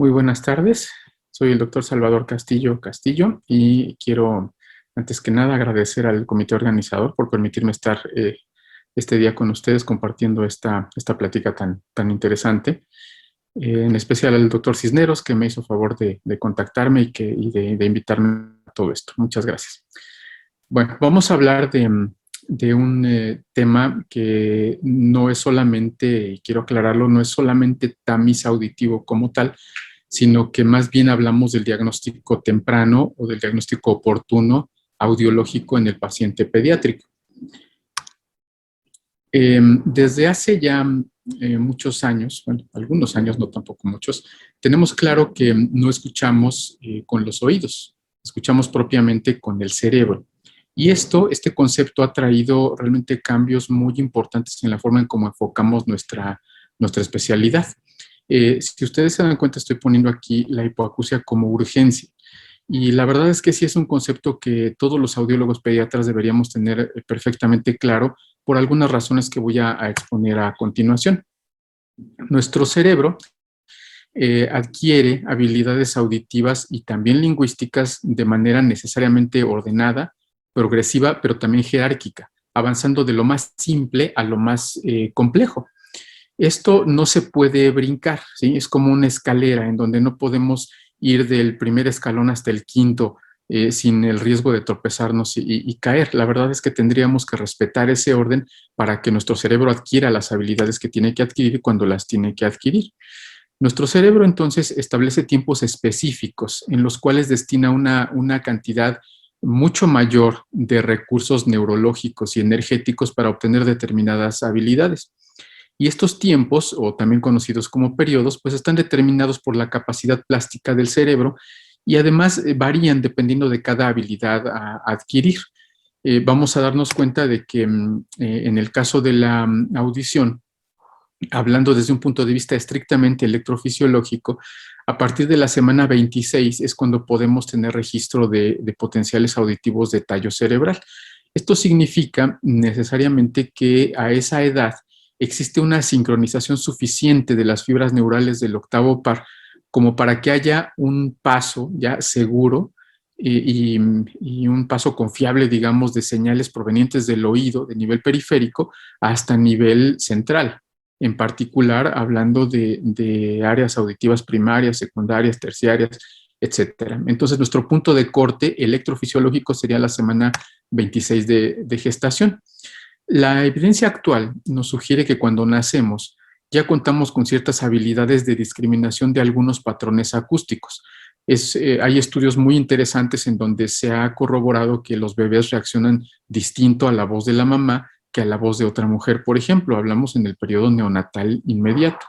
Muy buenas tardes, soy el doctor Salvador Castillo Castillo y quiero, antes que nada, agradecer al comité organizador por permitirme estar este día con ustedes compartiendo esta plática tan interesante. En especial al doctor Cisneros, que me hizo favor de contactarme y de invitarme a todo esto. Muchas gracias. Bueno, vamos a hablar de un tema que no es solamente, y quiero aclararlo, no es solamente tamiz auditivo como tal, sino que más bien hablamos del diagnóstico temprano o del diagnóstico oportuno audiológico en el paciente pediátrico. Desde hace ya muchos años, bueno, algunos años, no tampoco muchos, tenemos claro que no escuchamos con los oídos, escuchamos propiamente con el cerebro. Y este concepto ha traído realmente cambios muy importantes en la forma en cómo enfocamos nuestra especialidad. Si ustedes se dan cuenta, estoy poniendo aquí la hipoacusia como urgencia. Y la verdad es que sí es un concepto que todos los audiólogos pediatras deberíamos tener perfectamente claro por algunas razones que voy a exponer a continuación. Nuestro cerebro adquiere habilidades auditivas y también lingüísticas de manera necesariamente ordenada, progresiva, pero también jerárquica, avanzando de lo más simple a lo más complejo. Esto no se puede brincar, ¿sí? Es como una escalera en donde no podemos ir del primer escalón hasta el quinto sin el riesgo de tropezarnos y caer. La verdad es que tendríamos que respetar ese orden para que nuestro cerebro adquiera las habilidades que tiene que adquirir cuando las tiene que adquirir. Nuestro cerebro entonces establece tiempos específicos en los cuales destina una cantidad mucho mayor de recursos neurológicos y energéticos para obtener determinadas habilidades. Y estos tiempos, o también conocidos como periodos, pues están determinados por la capacidad plástica del cerebro y además varían dependiendo de cada habilidad a adquirir. Vamos a darnos cuenta de que en el caso de la audición, hablando desde un punto de vista estrictamente electrofisiológico, a partir de la semana 26 es cuando podemos tener registro de potenciales auditivos de tallo cerebral. Esto significa necesariamente que a esa edad existe una sincronización suficiente de las fibras neurales del octavo par como para que haya un paso ya seguro y un paso confiable, digamos, de señales provenientes del oído, de nivel periférico, hasta nivel central, en particular hablando de áreas auditivas primarias, secundarias, terciarias, etcétera. Entonces, nuestro punto de corte electrofisiológico sería la semana 26 de gestación. La evidencia actual nos sugiere que cuando nacemos ya contamos con ciertas habilidades de discriminación de algunos patrones acústicos. Hay estudios muy interesantes en donde se ha corroborado que los bebés reaccionan distinto a la voz de la mamá que a la voz de otra mujer. Por ejemplo, hablamos en el periodo neonatal inmediato.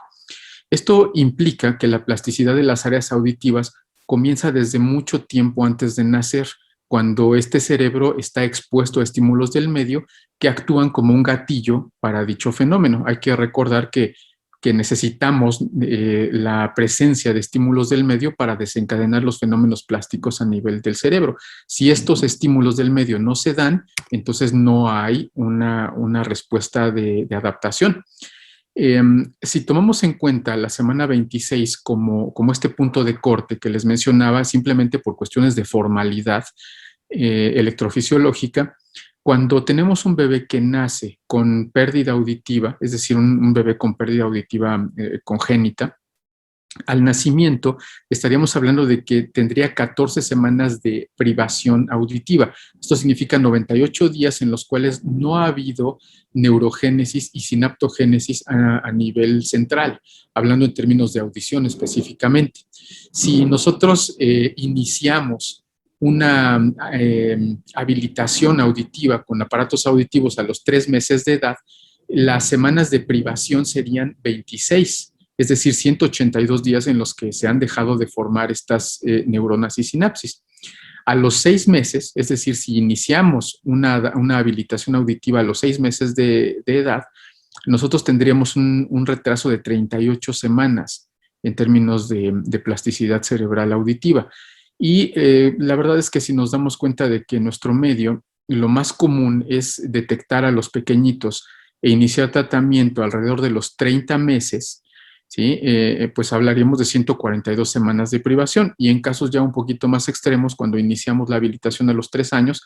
Esto implica que la plasticidad de las áreas auditivas comienza desde mucho tiempo antes de nacer, cuando este cerebro está expuesto a estímulos del medio que actúan como un gatillo para dicho fenómeno. Hay que recordar que necesitamos la presencia de estímulos del medio para desencadenar los fenómenos plásticos a nivel del cerebro. Si estos estímulos del medio no se dan, entonces no hay una respuesta de adaptación. Si tomamos en cuenta la semana 26 como este punto de corte que les mencionaba, simplemente por cuestiones de formalidad electrofisiológica, cuando tenemos un bebé que nace con pérdida auditiva, es decir, un bebé con pérdida auditiva congénita, al nacimiento estaríamos hablando de que tendría 14 semanas de privación auditiva. Esto significa 98 días en los cuales no ha habido neurogénesis y sinaptogénesis a nivel central, hablando en términos de audición específicamente. Si nosotros iniciamos una habilitación auditiva con aparatos auditivos a los 3 meses de edad, las semanas de privación serían 26, es decir, 182 días en los que se han dejado de formar estas neuronas y sinapsis. A los 6 meses, es decir, si iniciamos una habilitación auditiva a los 6 meses de edad, nosotros tendríamos un retraso de 38 semanas en términos de plasticidad cerebral auditiva. Y la verdad es que si nos damos cuenta de que en nuestro medio lo más común es detectar a los pequeñitos e iniciar tratamiento alrededor de los 30 meses, ¿sí? Pues hablaríamos de 142 semanas de privación. Y en casos ya un poquito más extremos, cuando iniciamos la habilitación a los 3 años,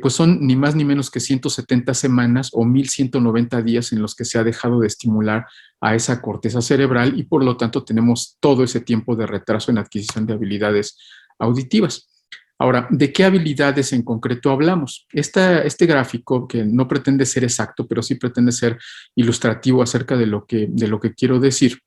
pues son ni más ni menos que 170 semanas o 1190 días en los que se ha dejado de estimular a esa corteza cerebral y por lo tanto tenemos todo ese tiempo de retraso en adquisición de habilidades auditivas. Ahora, ¿de qué habilidades en concreto hablamos? Este gráfico, que no pretende ser exacto, pero sí pretende ser ilustrativo acerca de lo que quiero decir,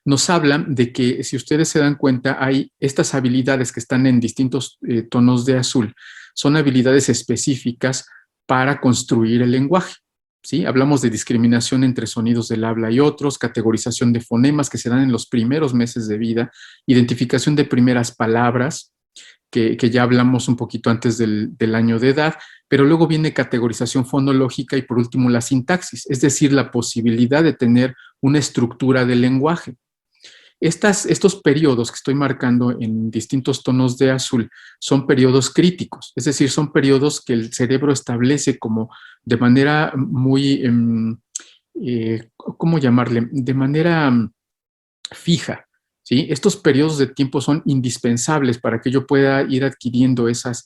nos habla de que, si ustedes se dan cuenta, hay estas habilidades que están en distintos tonos de azul, son habilidades específicas para construir el lenguaje. ¿Sí? Hablamos de discriminación entre sonidos del habla y otros, categorización de fonemas que se dan en los primeros meses de vida, identificación de primeras palabras, que ya hablamos un poquito antes del año de edad, pero luego viene categorización fonológica y por último la sintaxis, es decir, la posibilidad de tener una estructura del lenguaje. Estos periodos que estoy marcando en distintos tonos de azul son periodos críticos, es decir, son periodos que el cerebro establece como de manera muy, ¿cómo llamarle? De manera fija. ¿Sí? Estos periodos de tiempo son indispensables para que yo pueda ir adquiriendo esas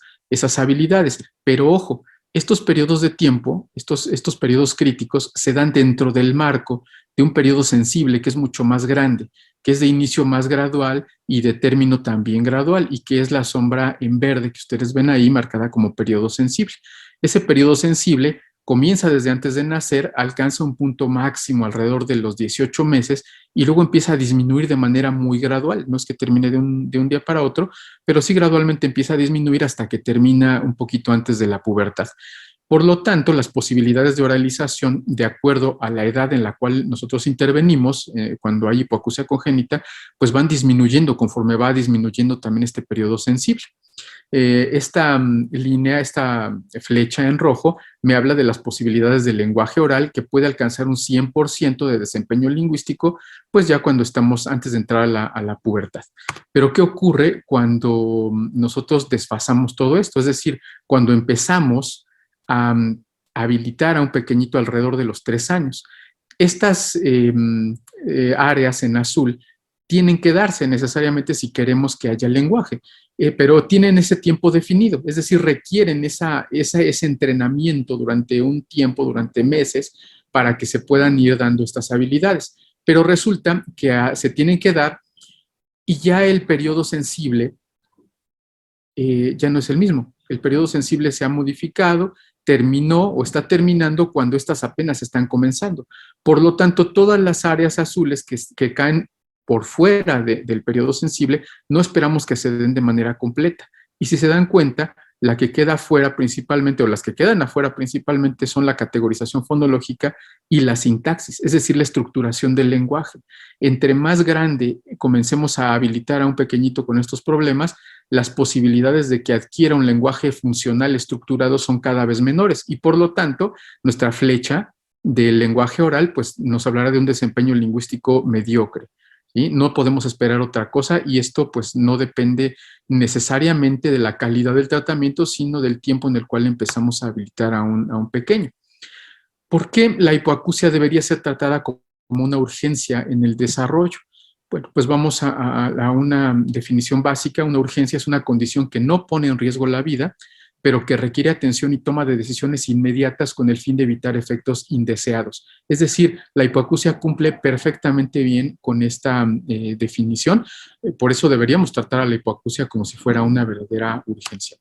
habilidades. Pero ojo, estos periodos de tiempo, estos periodos críticos, se dan dentro del marco de un periodo sensible que es mucho más grande, que es de inicio más gradual y de término también gradual, y que es la sombra en verde que ustedes ven ahí marcada como periodo sensible. Ese periodo sensible comienza desde antes de nacer, alcanza un punto máximo alrededor de los 18 meses y luego empieza a disminuir de manera muy gradual. No es que termine de un día para otro, pero sí gradualmente empieza a disminuir hasta que termina un poquito antes de la pubertad. Por lo tanto, las posibilidades de oralización, de acuerdo a la edad en la cual nosotros intervenimos, cuando hay hipoacusia congénita, pues van disminuyendo conforme va disminuyendo también este periodo sensible. Esta línea, esta flecha en rojo, me habla de las posibilidades del lenguaje oral que puede alcanzar un 100% de desempeño lingüístico, pues ya cuando estamos antes de entrar a la pubertad. Pero ¿qué ocurre cuando nosotros desfasamos todo esto? Es decir, cuando empezamos a habilitar a un pequeñito alrededor de los 3 años. Estas áreas en azul tienen que darse necesariamente si queremos que haya lenguaje, pero tienen ese tiempo definido, es decir, requieren ese entrenamiento durante un tiempo, durante meses, para que se puedan ir dando estas habilidades. Pero resulta que se tienen que dar y ya el periodo sensible ya no es el mismo. El periodo sensible se ha modificado, terminó o está terminando cuando estas apenas están comenzando. Por lo tanto, todas las áreas azules que caen por fuera del periodo sensible, no esperamos que se den de manera completa. Y si se dan cuenta, la que queda afuera principalmente, o las que quedan afuera principalmente, son la categorización fonológica y la sintaxis, es decir, la estructuración del lenguaje. Entre más grande comencemos a habilitar a un pequeñito con estos problemas, las posibilidades de que adquiera un lenguaje funcional estructurado son cada vez menores y por lo tanto nuestra flecha del lenguaje oral pues nos hablará de un desempeño lingüístico mediocre. ¿Sí? No podemos esperar otra cosa y esto pues no depende necesariamente de la calidad del tratamiento, sino del tiempo en el cual empezamos a habilitar a un pequeño. ¿Por qué la hipoacusia debería ser tratada como una urgencia en el desarrollo? Bueno, pues vamos a una definición básica. Una urgencia es una condición que no pone en riesgo la vida, pero que requiere atención y toma de decisiones inmediatas con el fin de evitar efectos indeseados. Es decir, la hipoacusia cumple perfectamente bien con esta definición. Por eso deberíamos tratar a la hipoacusia como si fuera una verdadera urgencia.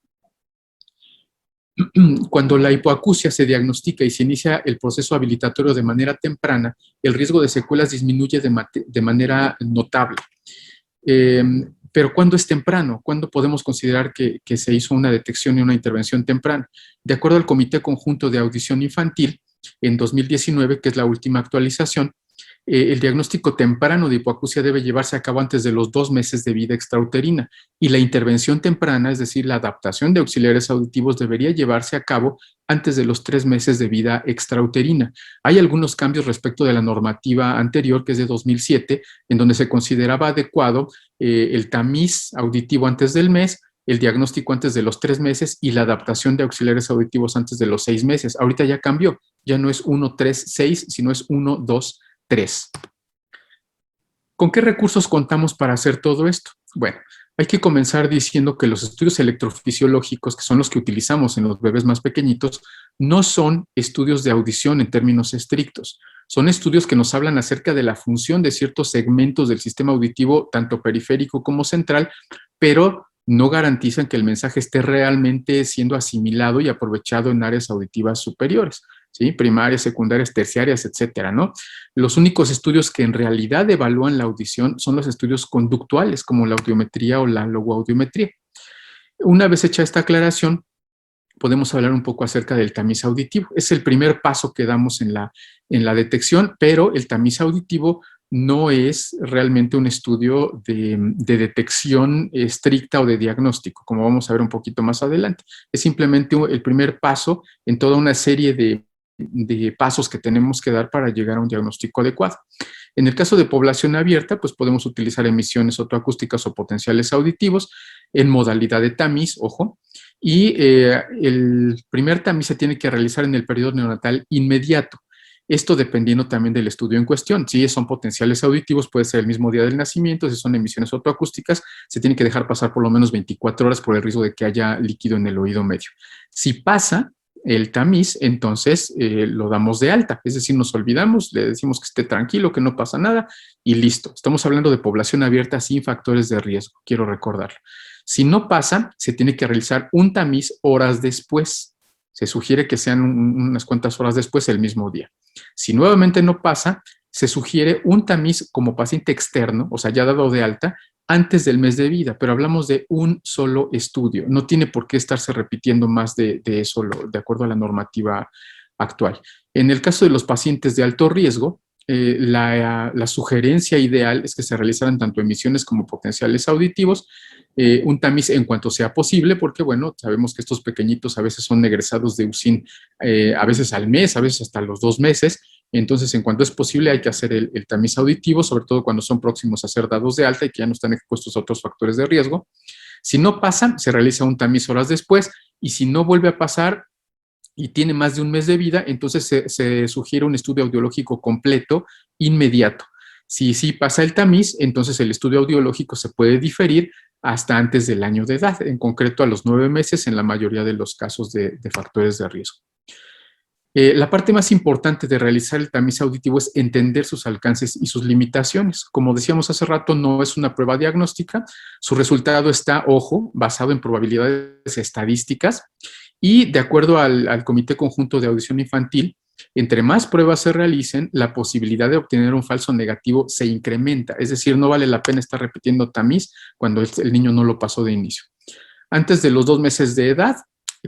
Cuando la hipoacusia se diagnostica y se inicia el proceso habilitatorio de manera temprana, el riesgo de secuelas disminuye de manera notable. Pero ¿cuándo es temprano? ¿Cuándo podemos considerar que se hizo una detección y una intervención temprana? De acuerdo al Comité Conjunto de Audición Infantil, en 2019, que es la última actualización, el diagnóstico temprano de hipoacusia debe llevarse a cabo antes de los 2 meses de vida extrauterina y la intervención temprana, es decir, la adaptación de auxiliares auditivos, debería llevarse a cabo antes de los 3 meses de vida extrauterina. Hay algunos cambios respecto de la normativa anterior, que es de 2007, en donde se consideraba adecuado el tamiz auditivo antes del mes, el diagnóstico antes de los 3 meses y la adaptación de auxiliares auditivos antes de los 6 meses. Ahorita ya cambió, ya no es 1, 3, 6, sino es 1, 2, 3. ¿Con qué recursos contamos para hacer todo esto? Bueno, hay que comenzar diciendo que los estudios electrofisiológicos, que son los que utilizamos en los bebés más pequeñitos, no son estudios de audición en términos estrictos. Son estudios que nos hablan acerca de la función de ciertos segmentos del sistema auditivo, tanto periférico como central, pero no garantizan que el mensaje esté realmente siendo asimilado y aprovechado en áreas auditivas superiores, ¿sí? Primarias, secundarias, terciarias, etcétera, ¿no? Los únicos estudios que en realidad evalúan la audición son los estudios conductuales, como la audiometría o la logoaudiometría. Una vez hecha esta aclaración, podemos hablar un poco acerca del tamiz auditivo. Es el primer paso que damos en la detección, pero el tamiz auditivo no es realmente un estudio de detección estricta o de diagnóstico, como vamos a ver un poquito más adelante. Es simplemente el primer paso en toda una serie de pasos que tenemos que dar para llegar a un diagnóstico adecuado. En el caso de población abierta, pues podemos utilizar emisiones otoacústicas o potenciales auditivos en modalidad de tamiz, ojo, y el primer tamiz se tiene que realizar en el periodo neonatal inmediato. Esto dependiendo también del estudio en cuestión. Si son potenciales auditivos, puede ser el mismo día del nacimiento. Si son emisiones otoacústicas, se tiene que dejar pasar por lo menos 24 horas por el riesgo de que haya líquido en el oído medio. Si pasa el tamiz, entonces lo damos de alta. Es decir, nos olvidamos, le decimos que esté tranquilo, que no pasa nada y listo. Estamos hablando de población abierta sin factores de riesgo, quiero recordarlo. Si no pasa, se tiene que realizar un tamiz horas después. Se sugiere que sean unas cuantas horas después, el mismo día. Si nuevamente no pasa, se sugiere un tamiz como paciente externo, o sea, ya dado de alta, antes del mes de vida, pero hablamos de un solo estudio. No tiene por qué estarse repitiendo más de eso, de acuerdo a la normativa actual. En el caso de los pacientes de alto riesgo, la sugerencia ideal es que se realizaran tanto emisiones como potenciales auditivos, un tamiz en cuanto sea posible, porque bueno, sabemos que estos pequeñitos a veces son egresados de USIN a veces al mes, a veces hasta los 2 meses, entonces en cuanto es posible hay que hacer el tamiz auditivo, sobre todo cuando son próximos a ser dados de alta y que ya no están expuestos a otros factores de riesgo. Si no pasa, se realiza un tamiz horas después, y si no vuelve a pasar, y tiene más de un mes de vida, entonces se sugiere un estudio audiológico completo inmediato. Si sí pasa el tamiz, entonces el estudio audiológico se puede diferir hasta antes del año de edad, en concreto a los 9 meses en la mayoría de los casos de factores de riesgo. La parte más importante de realizar el tamiz auditivo es entender sus alcances y sus limitaciones. Como decíamos hace rato, no es una prueba diagnóstica. Su resultado está, ojo, basado en probabilidades estadísticas y de acuerdo al Comité Conjunto de Audición Infantil, entre más pruebas se realicen, la posibilidad de obtener un falso negativo se incrementa. Es decir, no vale la pena estar repitiendo tamiz cuando el niño no lo pasó de inicio. Antes de los 2 meses de edad,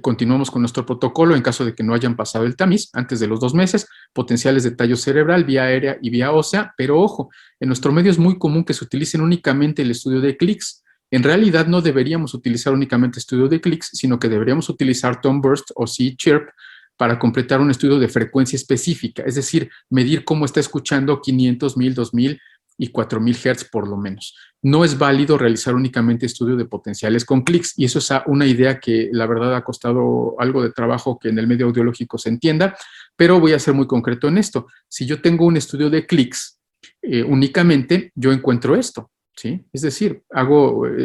continuamos con nuestro protocolo en caso de que no hayan pasado el tamiz. Antes de los 2 meses, potenciales de tallo cerebral, vía aérea y vía ósea, pero ojo, en nuestro medio es muy común que se utilicen únicamente el estudio de clics. En realidad no deberíamos utilizar únicamente estudio de clics, sino que deberíamos utilizar tone burst o C-chirp para completar un estudio de frecuencia específica, es decir, medir cómo está escuchando 500, 1000, 2000 y 4000 Hz por lo menos. No es válido realizar únicamente estudio de potenciales con clics, y eso es una idea que la verdad ha costado algo de trabajo que en el medio audiológico se entienda, pero voy a ser muy concreto en esto. Si yo tengo un estudio de clics, únicamente yo encuentro esto, ¿sí? Es decir,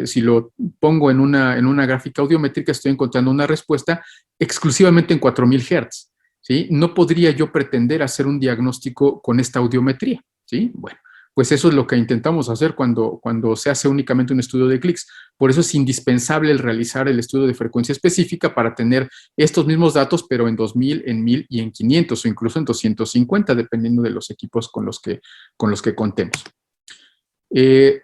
si lo pongo en una gráfica audiométrica, estoy encontrando una respuesta exclusivamente en 4000 Hz, ¿sí? No podría yo pretender hacer un diagnóstico con esta audiometría, ¿sí? Bueno, pues eso es lo que intentamos hacer cuando se hace únicamente un estudio de clics. Por eso es indispensable el realizar el estudio de frecuencia específica para tener estos mismos datos, pero en 2000, en 1000 y en 500 o incluso en 250, dependiendo de los equipos con los que contemos.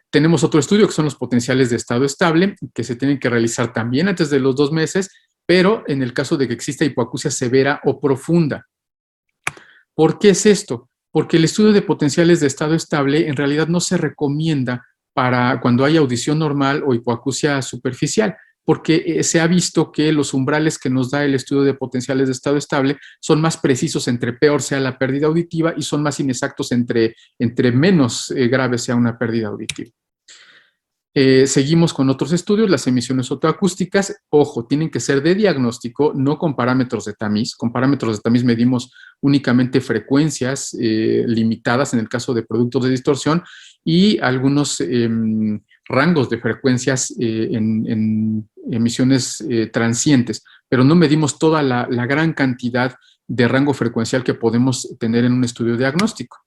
Tenemos otro estudio que son los potenciales de estado estable, que se tienen que realizar también antes de los 2 meses, pero en el caso de que exista hipoacusia severa o profunda. ¿Por qué es esto? Porque el estudio de potenciales de estado estable en realidad no se recomienda para cuando hay audición normal o hipoacusia superficial, porque se ha visto que los umbrales que nos da el estudio de potenciales de estado estable son más precisos entre peor sea la pérdida auditiva y son más inexactos entre menos grave sea una pérdida auditiva. Seguimos con otros estudios, las emisiones otoacústicas. Ojo, tienen que ser de diagnóstico, no con parámetros de tamiz. Con parámetros de tamiz medimos únicamente frecuencias limitadas en el caso de productos de distorsión y algunos rangos de frecuencias en emisiones transientes, pero no medimos toda la gran cantidad de rango frecuencial que podemos tener en un estudio diagnóstico.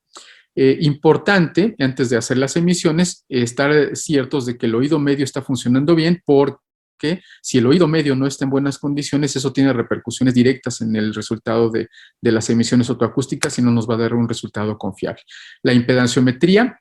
Importante, antes de hacer las emisiones, estar ciertos de que el oído medio está funcionando bien, porque si el oído medio no está en buenas condiciones, eso tiene repercusiones directas en el resultado de las emisiones otoacústicas y no nos va a dar un resultado confiable. La impedanciometría,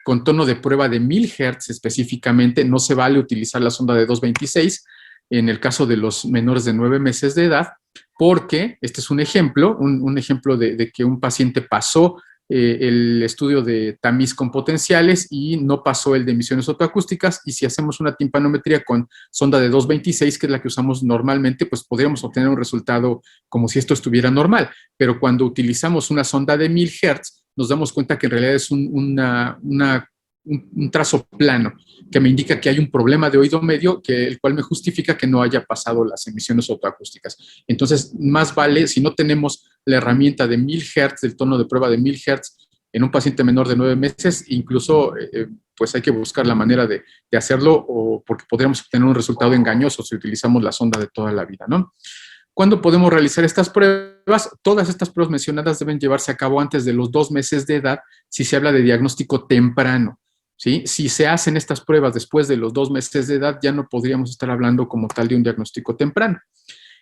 con tono de prueba de 1000 Hz específicamente, no se vale utilizar la sonda de 226 en el caso de los menores de 9 meses de edad, porque este es un ejemplo, un ejemplo de que un paciente pasó el estudio de tamiz con potenciales y no pasó el de emisiones otoacústicas, y si hacemos una timpanometría con sonda de 226, que es la que usamos normalmente, pues podríamos obtener un resultado como si esto estuviera normal, pero cuando utilizamos una sonda de 1000 Hz, nos damos cuenta que en realidad es un trazo plano, que me indica que hay un problema de oído medio, el cual me justifica que no haya pasado las emisiones otoacústicas. Entonces, más vale, si no tenemos la herramienta de 1000 Hz, del tono de prueba de 1000 Hz, en un paciente menor de 9 meses, incluso pues hay que buscar la manera de hacerlo, o porque podríamos obtener un resultado engañoso si utilizamos la sonda de toda la vida, ¿no? ¿Cuándo podemos realizar estas pruebas? Todas estas pruebas mencionadas deben llevarse a cabo antes de los 2 meses de edad si se habla de diagnóstico temprano, ¿sí? Si se hacen estas pruebas después de los 2 meses de edad, ya no podríamos estar hablando como tal de un diagnóstico temprano.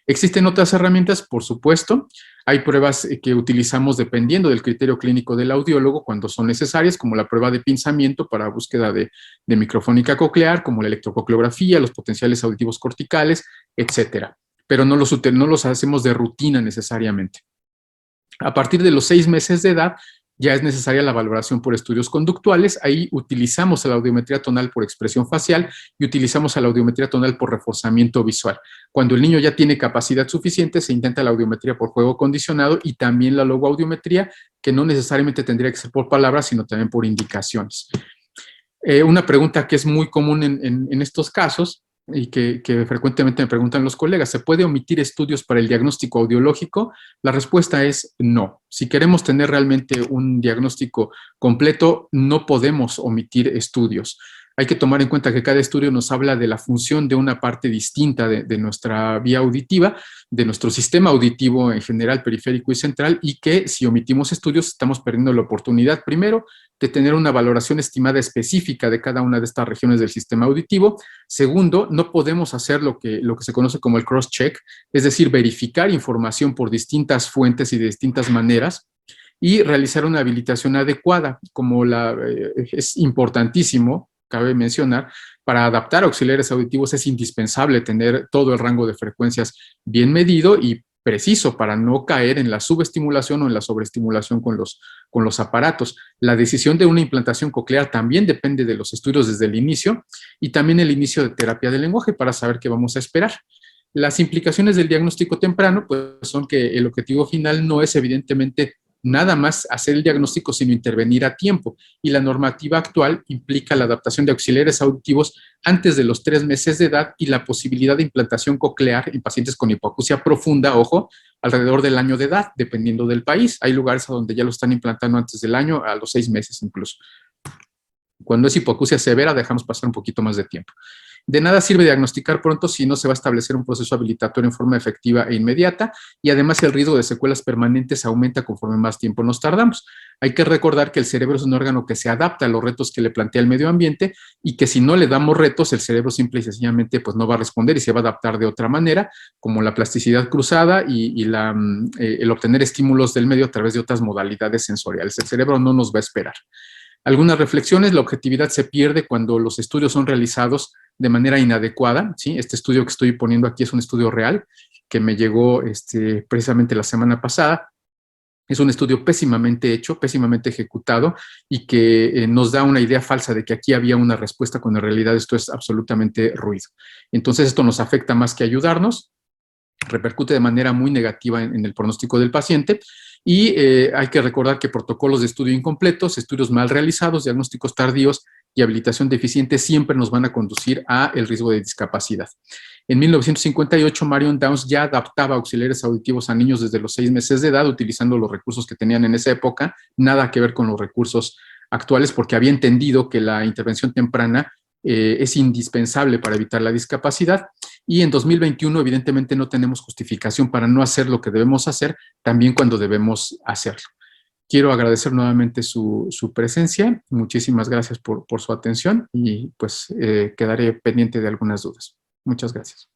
¿Existen otras herramientas? Por supuesto. Hay pruebas que utilizamos dependiendo del criterio clínico del audiólogo cuando son necesarias, como la prueba de pinzamiento para búsqueda de microfónica coclear, como la electrococleografía, los potenciales auditivos corticales, etcétera. Pero no los hacemos de rutina necesariamente. A partir de los 6 meses de edad, ya es necesaria la valoración por estudios conductuales. Ahí utilizamos a la audiometría tonal por expresión facial y utilizamos a la audiometría tonal por reforzamiento visual. Cuando el niño ya tiene capacidad suficiente, se intenta la audiometría por juego condicionado y también la logoaudiometría, que no necesariamente tendría que ser por palabras, sino también por indicaciones. Una pregunta que es muy común en estos casos y que frecuentemente me preguntan los colegas: ¿se puede omitir estudios para el diagnóstico audiológico? La respuesta es no. Si queremos tener realmente un diagnóstico completo, no podemos omitir estudios. Hay que tomar en cuenta que cada estudio nos habla de la función de una parte distinta de nuestra vía auditiva, de nuestro sistema auditivo en general, periférico y central, y que si omitimos estudios estamos perdiendo la oportunidad, primero, de tener una valoración estimada específica de cada una de estas regiones del sistema auditivo. Segundo, no podemos hacer lo que se conoce como el cross-check, es decir, verificar información por distintas fuentes y de distintas maneras, y realizar una habilitación adecuada, como es importantísimo, cabe mencionar, para adaptar auxiliares auditivos es indispensable tener todo el rango de frecuencias bien medido y preciso para no caer en la subestimulación o en la sobreestimulación con los aparatos. La decisión de una implantación coclear también depende de los estudios desde el inicio, y también el inicio de terapia del lenguaje para saber qué vamos a esperar. Las implicaciones del diagnóstico temprano pues, son que el objetivo final no es evidentemente nada más hacer el diagnóstico, sino intervenir a tiempo. Y la normativa actual implica la adaptación de auxiliares auditivos antes de los 3 meses de edad y la posibilidad de implantación coclear en pacientes con hipoacusia profunda, ojo, alrededor del año de edad, dependiendo del país. Hay lugares a donde ya lo están implantando antes del año, a los 6 meses incluso. Cuando es hipoacusia severa, dejamos pasar un poquito más de tiempo. De nada sirve diagnosticar pronto si no se va a establecer un proceso habilitatorio en forma efectiva e inmediata, y además el riesgo de secuelas permanentes aumenta conforme más tiempo nos tardamos. Hay que recordar que el cerebro es un órgano que se adapta a los retos que le plantea el medio ambiente, y que si no le damos retos, el cerebro simple y sencillamente pues, no va a responder y se va a adaptar de otra manera, como la plasticidad cruzada y el obtener estímulos del medio a través de otras modalidades sensoriales. El cerebro no nos va a esperar. Algunas reflexiones: la objetividad se pierde cuando los estudios son realizados de manera inadecuada, ¿sí? Este estudio que estoy poniendo aquí es un estudio real que me llegó precisamente la semana pasada. Es un estudio pésimamente hecho, pésimamente ejecutado, y que nos da una idea falsa de que aquí había una respuesta cuando en realidad esto es absolutamente ruido. Entonces esto nos afecta más que ayudarnos, repercute de manera muy negativa en el pronóstico del paciente, y hay que recordar que protocolos de estudio incompletos, estudios mal realizados, diagnósticos tardíos y habilitación deficiente siempre nos van a conducir a el riesgo de discapacidad. En 1958, Marion Downs ya adaptaba auxiliares auditivos a niños desde los 6 meses de edad, utilizando los recursos que tenían en esa época, nada que ver con los recursos actuales porque había entendido que la intervención temprana es indispensable para evitar la discapacidad, y en 2021 evidentemente no tenemos justificación para no hacer lo que debemos hacer también cuando debemos hacerlo. Quiero agradecer nuevamente su presencia. Muchísimas gracias por su atención y pues quedaré pendiente de algunas dudas. Muchas gracias.